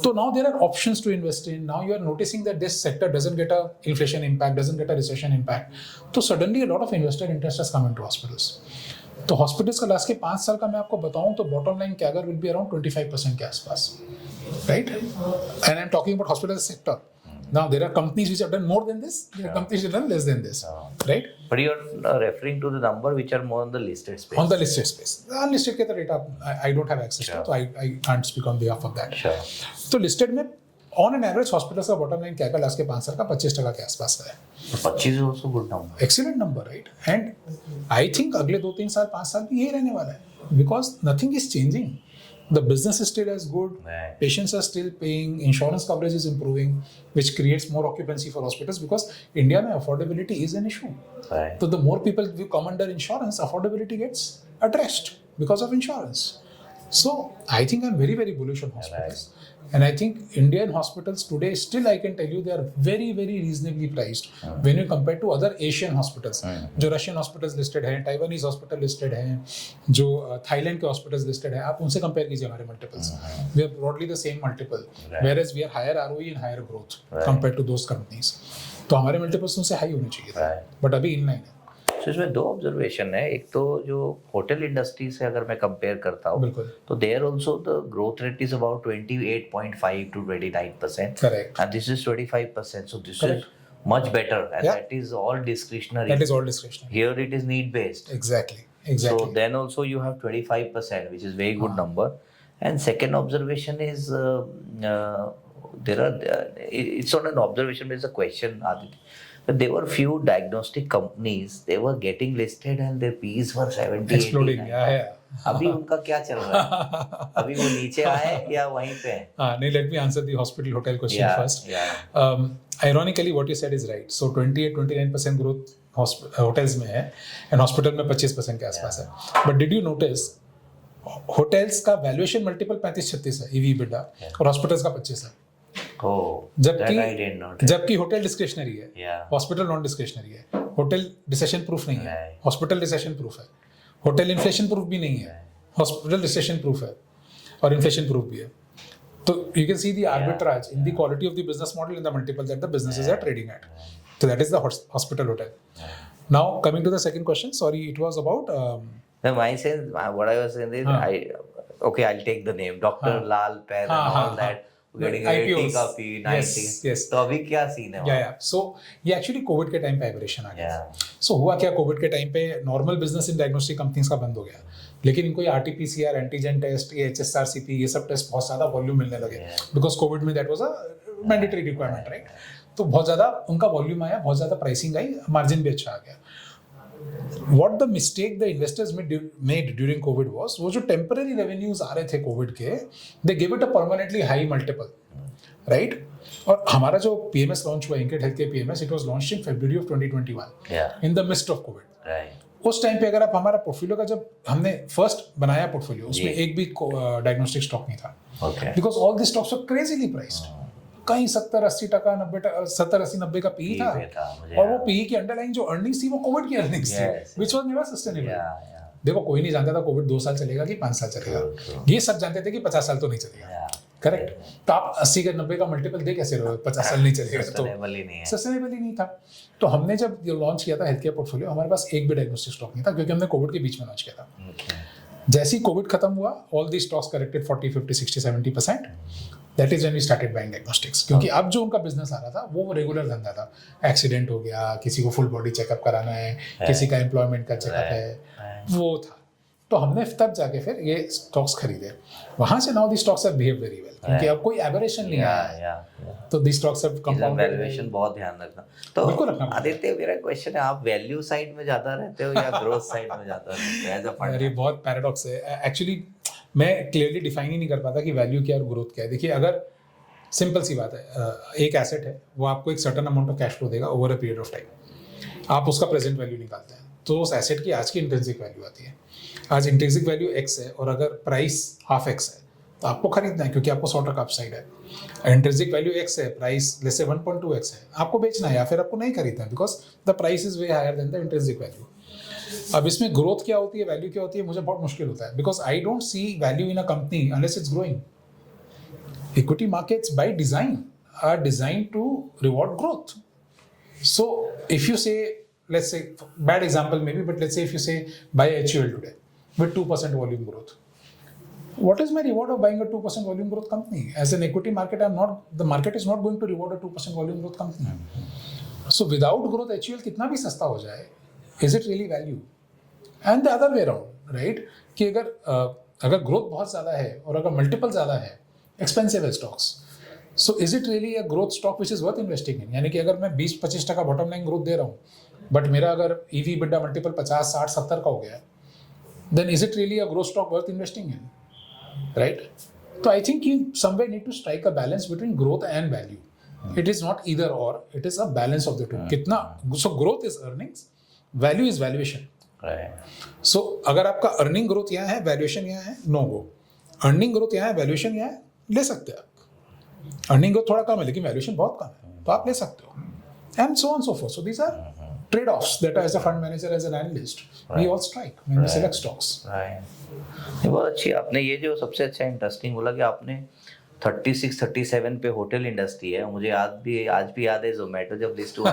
[SPEAKER 2] So now there are options to invest in. Now you are noticing that this sector doesn't get a inflation impact, doesn't get a recession impact. So suddenly a lot of investor interest has come into hospitals. तो हॉस्पिटल्स का लास्ट के 5 साल का मैं आपको बताऊं तो bottom line CAGR will be around 25% के आसपास. Right. And I am talking about hospital sector. Now there are companies which have done more than this, there are companies which have done less than this, right?
[SPEAKER 1] But you're referring to the number which are more on the listed space.
[SPEAKER 2] On the listed space. Unlisted के तो data I don't have access to, so I can't speak on behalf of that.
[SPEAKER 1] Sure.
[SPEAKER 2] तो listed में on an average हॉस्पिटल्स का बॉटम लाइन क्या का लास्ट के 5 साल का 25% के आसपास का है.
[SPEAKER 1] 25 is also good number.
[SPEAKER 2] Excellent number, right? And I think अगले 2-3 साल 5 साल भी यही रहने वाला है because nothing is changing. The business is still as good.
[SPEAKER 1] Right.
[SPEAKER 2] Patients are still paying. Insurance coverage is improving, which creates more occupancy for hospitals because India में affordability is an issue.
[SPEAKER 1] Right.
[SPEAKER 2] So the more people who come under insurance, affordability gets addressed because of insurance. So I think I'm very, very bullish on hospitals.
[SPEAKER 1] Right.
[SPEAKER 2] And I think Indian hospitals today, still I can tell you, they are very, very reasonably priced when you compare to other Asian hospitals. जो Russian hospitals listed हैं, Taiwanese hospital listed हैं, जो Thailand के hospitals listed हैं, आप उनसे compare कीजिए हमारे multiples. We have broadly the same multiple, whereas we are higher ROE and higher growth compared to those companies. तो हमारे multiples उनसे high होने चाहिए थे, but अभी inline है.
[SPEAKER 1] So इसमें 2 ऑब्जर्वेशन है. एक तो जो होटल इंडस्ट्री से अगर मैं कंपेयर करता हूँ तो there also the growth rate is about 28.5 to 29%.
[SPEAKER 2] Correct.
[SPEAKER 1] And this is 25%. So this is much better, and that is all discretionary.
[SPEAKER 2] That is all discretionary.
[SPEAKER 1] Here it is need based.
[SPEAKER 2] Exactly. exactly.
[SPEAKER 1] So then also you have 25%, which is very good number. And second observation is there are it's not an observation, but it's a question, Aditya. But there were few diagnostic companies, they were getting listed and their P's were 70,
[SPEAKER 2] Exploding,
[SPEAKER 1] 89.
[SPEAKER 2] yeah.
[SPEAKER 1] अभी उनका क्या चल रहा है? अभी वो नीचे आए या वहीं पे है?
[SPEAKER 2] नहीं, let me answer the hospital hotel question first.
[SPEAKER 1] Yeah.
[SPEAKER 2] Ironically, what you said is right. So 28-29% growth hotels में है and hospital में 25% के आसपास है. But did you notice hotels का valuation multiple 35-36 है EV EBITDA और hospitals का 25 है.
[SPEAKER 1] Oh, that I didn't know.
[SPEAKER 2] जबकि होटल डिस्क्रिशनरी है,
[SPEAKER 1] Yeah.
[SPEAKER 2] हॉस्पिटल नॉन डिस्क्रिशनरी है. होटल रिसेशन प्रूफ नहीं है,
[SPEAKER 1] नहीं.
[SPEAKER 2] हॉस्पिटल रिसेशन प्रूफ है. होटल इन्फ्लेशन प्रूफ भी नहीं है, हॉस्पिटल रिसेशन प्रूफ है और इन्फ्लेशन प्रूफ भी है. तो you can see the arbitrage in the quality of the business model in the multiple that the businesses are trading at. So that is the hospital hotel. Now coming to the second question, sorry, it was about
[SPEAKER 1] No, my sense, what I was saying is, I'll take the name, Dr. Lal Pair and all that. Getting 80 का P, 90.
[SPEAKER 2] yes.
[SPEAKER 1] तो अभी क्या सीन है?
[SPEAKER 2] Yeah. So ये actually कोविड के टाइम पे एवरेशन आ गया.
[SPEAKER 1] Yeah.
[SPEAKER 2] So हुआ क्या, कोविड के टाइम पे normal business in diagnostic companies का बंद हो गया, लेकिन इनको ये आरटीपीसीआर, एंटीजन टेस्ट, ये एचएसआरसीपी, ये सब टेस्ट बहुत ज्यादा वॉल्यूम मिलने लगे बिकॉज कोविड में that was a mandatory requirement, right. तो बहुत ज्यादा उनका वॉल्यूम आया, बहुत ज्यादा प्राइसिंग आई, मार्जिन भी अच्छा आ गया. What the mistake the investors made during COVID was, वो जो temporary revenues आ रहे थे COVID के, they gave it a permanently high multiple, right? और हमारा जो PMS launch हुआ, Incred Healthcare PMS, it was launched in February of 2021, in the midst of COVID.
[SPEAKER 1] Right.
[SPEAKER 2] उस टाइम पे अगर आप हमारा पोर्टफोलियो का, जब हमने फर्स्ट बनाया पोर्टफोलियो, उसमें एक भी डायग्नोस्टिक स्टॉक नहीं था, because all the stocks were crazily priced. कहीं 70-80 का पी था, और वो पी की अंडरलाइन जो अर्निंग्स थी वो कोविड की अर्निंग्स थी, व्हिच वाज नेवर सस्टेनेबल. देखो, कोई नहीं जानता था कोविड 2 साल चलेगा कि 5 साल चलेगा. ये सब जानते थे कि 50 साल तो नहीं चलेगा. करेक्ट. तो आप 80 का 90 का मल्टीपल दे कैसे रहे हो? 50 साल नहीं चलेगा, तो सस्टेनेबल ही नहीं था. तो हमने जब ये लॉन्च किया था हेल्थ केयर पोर्टफोलियो, हमारे पास एक भी डायग्नोस्टिक स्टॉक नहीं था, क्योंकि हमने कोविड के बीच में लॉन्च किया था. जैसे ही कोविड खत्म हुआ, all the stocks corrected 40, 50, 60, 70%. That is when we started buying diagnostics, क्योंकि अब जो उनका बिजनेस आ रहा था वो रेगुलर धंधा था. एक्सीडेंट हो गया, किसी को फुल बॉडी चेकअप कराना है, किसी का एम्प्लॉयमेंट का चेकअप है, वो था. तो हमने तब जाके फिर ये स्टॉक्स खरीदे. वहां से now the stocks have behave very well, क्योंकि अब कोई एबरेशन नहीं आया. तो the stocks have compounded.
[SPEAKER 1] Valuation बहुत ध्यान रखना. तो आदित्य, मेरा क्वेश्चन है, आप वैल्यू साइड में ज्यादा रहते हो या ग्रोथ साइड में ज्यादा रहते हो एज अ फंड?
[SPEAKER 2] अरे बहुत पैराडॉक्स है एक्चुअली. मैं क्लियरली डिफाइन ही नहीं कर पाता कि वैल्यू क्या है और ग्रोथ क्या है. देखिए, अगर सिंपल सी बात है, एक एसेट है, वो आपको एक certain amount of cash flow देगा over a period of time. आप उसका प्रेजेंट वैल्यू निकालते हैं, तो उस एसेट की आज की इंट्रिंसिक वैल्यू आती है. आज इंट्रिंसिक वैल्यू x है, और अगर प्राइस हाफ x है, तो आपको खरीदना है, क्योंकि आपको 100% अपसाइड है. इंट्रिंसिक वैल्यू x है, प्राइस लेट्स से 1.2x है, आपको बेचना है या फिर आपको नहीं खरीदना है, because the price is way higher than the intrinsic value. अब इसमें ग्रोथ क्या होती है, वैल्यू क्या होती है, मुझे बहुत मुश्किल होता है, because I don't see value in a company unless it's growing. Equity markets by design are designed to reward growth. So if you say, let's say, bad example maybe, but let's say if you say buy HUL today with 2% volume growth, what is my reward of buying a 2% volume growth company? As an equity market, the market is not going to reward a 2% volume growth company. So without growth, HUL कितना भी सस्ता हो जाए, is it really value? And the other way around, right? कि अगर growth बहुत ज़्यादा है और अगर multiple ज़्यादा है, एक्सपेंसिव है stocks, so is it really a growth stock which is worth investing इन? यानी कि अगर मैं 20-25% बॉटम लाइन ग्रोथ दे रहा हूँ, बट मेरा अगर ईवी बिड्डा मल्टीपल 50, 60, 70 का हो गया, then is it really a growth stock worth investing in, right? तो I think you somewhere need to strike a balance between growth and value. It is not either or, it is a balance of the two. कितना, so growth is earnings, value is valuation. So अगर आपका अर्निंग ग्रोथ यहाँ है, वैल्यूएशन यहाँ है, नो गो. अर्निंग ग्रोथ यहाँ है, वैल्यूएशन यहाँ है, ले सकते हैं आप. अर्निंग ग्रोथ थोड़ा कम है लेकिन वैल्यूएशन बहुत कम है, तो आप ले सकते हो. And so on so forth. So these are trade offs that as a fund manager, as an analyst, we all strike when we select stocks.
[SPEAKER 1] बहुत अच्छी आपने ये जो सबसे अच्छा इंटरेस्टिंग बोला कि आपने 36-37 पे होटल इंडस्ट्री है। मुझे आज भी याद है जोमेटो जब लिस्ट हुआ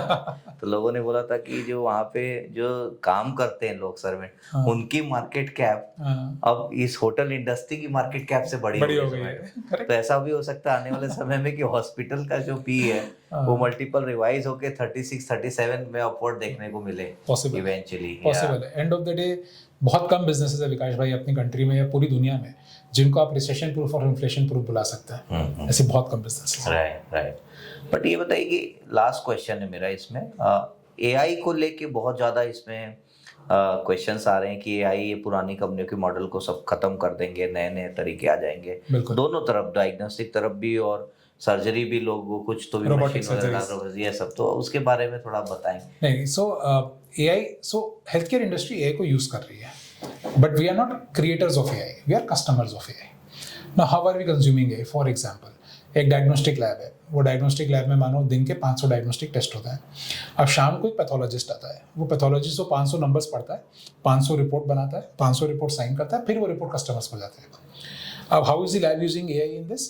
[SPEAKER 1] तो लोगों ने बोला था कि जो वहाँ पे जो काम करते हैं लोग सर्वेंट,
[SPEAKER 2] हाँ।
[SPEAKER 1] उनकी मार्केट कैप
[SPEAKER 2] हाँ,
[SPEAKER 1] अब इस होटल इंडस्ट्री की मार्केट कैप से बड़ी
[SPEAKER 2] हो गई है।
[SPEAKER 1] Zomato।
[SPEAKER 2] Correct।
[SPEAKER 1] तो ऐसा भी हो सकता है आने वाले समय में कि हॉस्पिटल का जो पी है वो
[SPEAKER 2] हाँ।
[SPEAKER 1] मल्टीपल रिवाइज होके 36-37 में अपवर्ड देखने को मिले
[SPEAKER 2] Possible।
[SPEAKER 1] इवेंचुअली।
[SPEAKER 2] पॉसिबल है। एंड ऑफ द डे बहुत कम बिजनेसेस है विकास भाई अपनी कंट्री में या पूरी दुनिया में जिनको आप रिसेशन प्रूफ और इन्फ्लेशन प्रूफ बुला सकते हैं। ऐसे बहुत कम बिजनेसेस हैं।
[SPEAKER 1] राइट। बट ये बताइए कि लास्ट क्वेश्चन है मेरा इसमें, एआई को लेके बहुत ज़्यादा इसमें क्वेश्चंस आ रहे हैं कि एआई ये पुरानी कंपनियों के मॉडल को सब खत्म कर देंगे, नए नए तरीके आ जाएंगे
[SPEAKER 2] बिल्कुल।
[SPEAKER 1] दोनों तरफ, डायग्नोस्टिक तरफ भी और सर्जरी भी, लोग कुछ तो भी
[SPEAKER 2] Robotic
[SPEAKER 1] मशीन वगैरह ये सब, तो उसके बारे में थोड़ा बताएं।
[SPEAKER 2] नहीं, so health care industry AI को यूज कर रही है but we are not creators of AI, we are customers of AI. Now how are we consuming AI? For example एक डायग्नोस्टिक लैब है, वो डायग्नोस्टिक लैब में मानो दिन के 500 डायग्नोस्टिक टेस्ट होते हैं। अब शाम को एक पैथोलॉजिस्ट आता है, वो पैथोलॉजिस्ट को 500 नंबर्स पढ़ता है, 500 रिपोर्ट बनाता है, 500 रिपोर्ट साइन करता है, फिर वो रिपोर्ट कस्टमर्स को जाते हैं। अब how is the lab using AI in this?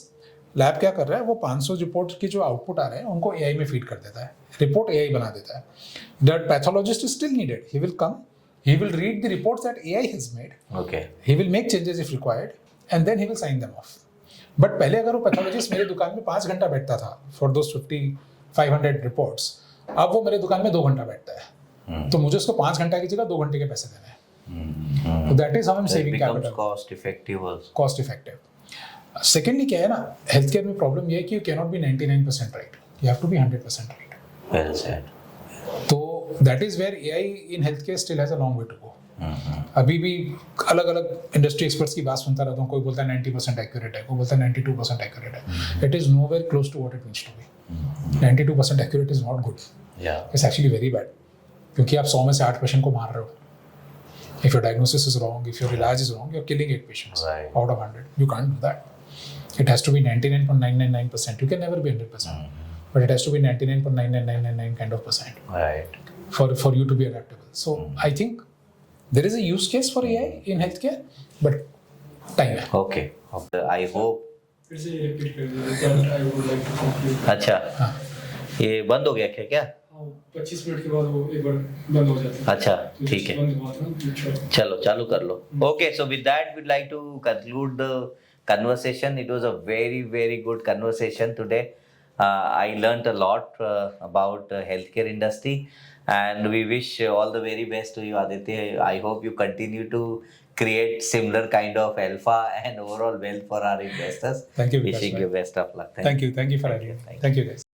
[SPEAKER 2] Lab क्या कर रहा है, वो 500 रिपोर्ट की जो आउटपुट आ रहे हैं उनको एआई में फीड कर देता है, रिपोर्ट एआई बना देता है। That pathologist is still needed, he will come, he will read the reports that AI has made,
[SPEAKER 1] okay
[SPEAKER 2] he will make changes if required and then he will sign them off. But पहले अगर वो पैथोलॉजिस्ट मेरे दुकान में 5 घंटा बैठता था फॉर दोस 500 रिपोर्ट्स, अब वो मेरे दुकान में 2 घंटा बैठता है, तो मुझे उसको 5 घंटा की जगह 2 घंटे के पैसे देने हैं। तो that is how I am saving capital,
[SPEAKER 1] cost effective.
[SPEAKER 2] Secondly क्या है ना, हेल्थ केयर में प्रॉब्लम ये है कि you cannot be 99% right, you have to be 100% right.
[SPEAKER 1] Well said.
[SPEAKER 2] तो that is where AI in health care still has a long way to go. अभी भी अलग अलग इंडस्ट्री एक्सपर्ट्स की बात सुनता रहता हूँ, कोई बोलता है 90% एक्यूरेट है, कोई बोलता है 92% एक्यूरेट है। It is nowhere close to what it needs to be. 92% accurate is not good, it's actually very bad, क्योंकि आप 100 में से 8 पेशेंट को मार रहे हो। If your diagnosis is wrong, if your इलाज is wrong, you're killing 8 patients out of 100. You can't do that. It has to be 99.999%. You can never be 100%, but it has to be 99.99999 kind of percent.
[SPEAKER 1] Right.
[SPEAKER 2] For you to be adaptable. So I think there is a use case for AI in healthcare, but time है.
[SPEAKER 1] Okay. I hope.
[SPEAKER 3] फिर से ये repeat कर दीजिए, but I would like to conclude.
[SPEAKER 1] अच्छा,
[SPEAKER 2] हाँ.
[SPEAKER 1] ये बंद हो गया क्या?
[SPEAKER 3] हाँ, 25 मिनट के बाद वो एक बार बंद हो जाता है।
[SPEAKER 1] अच्छा,
[SPEAKER 3] तो
[SPEAKER 1] ठीक है।
[SPEAKER 3] बंद हुआ था ना, छोड़।
[SPEAKER 1] चलो चालू कर लो। Okay, so with that we'd like to conclude the conversation. It was a very, very good conversation today. I learnt a lot about healthcare industry, and we wish all the very best to you, Aditya. I hope you continue to create similar kind of alpha and overall wealth for our investors.
[SPEAKER 2] Thank you, Vikas
[SPEAKER 1] Wishing
[SPEAKER 2] bhai.
[SPEAKER 1] you best of luck.
[SPEAKER 2] Thank you for having me. Thank you guys.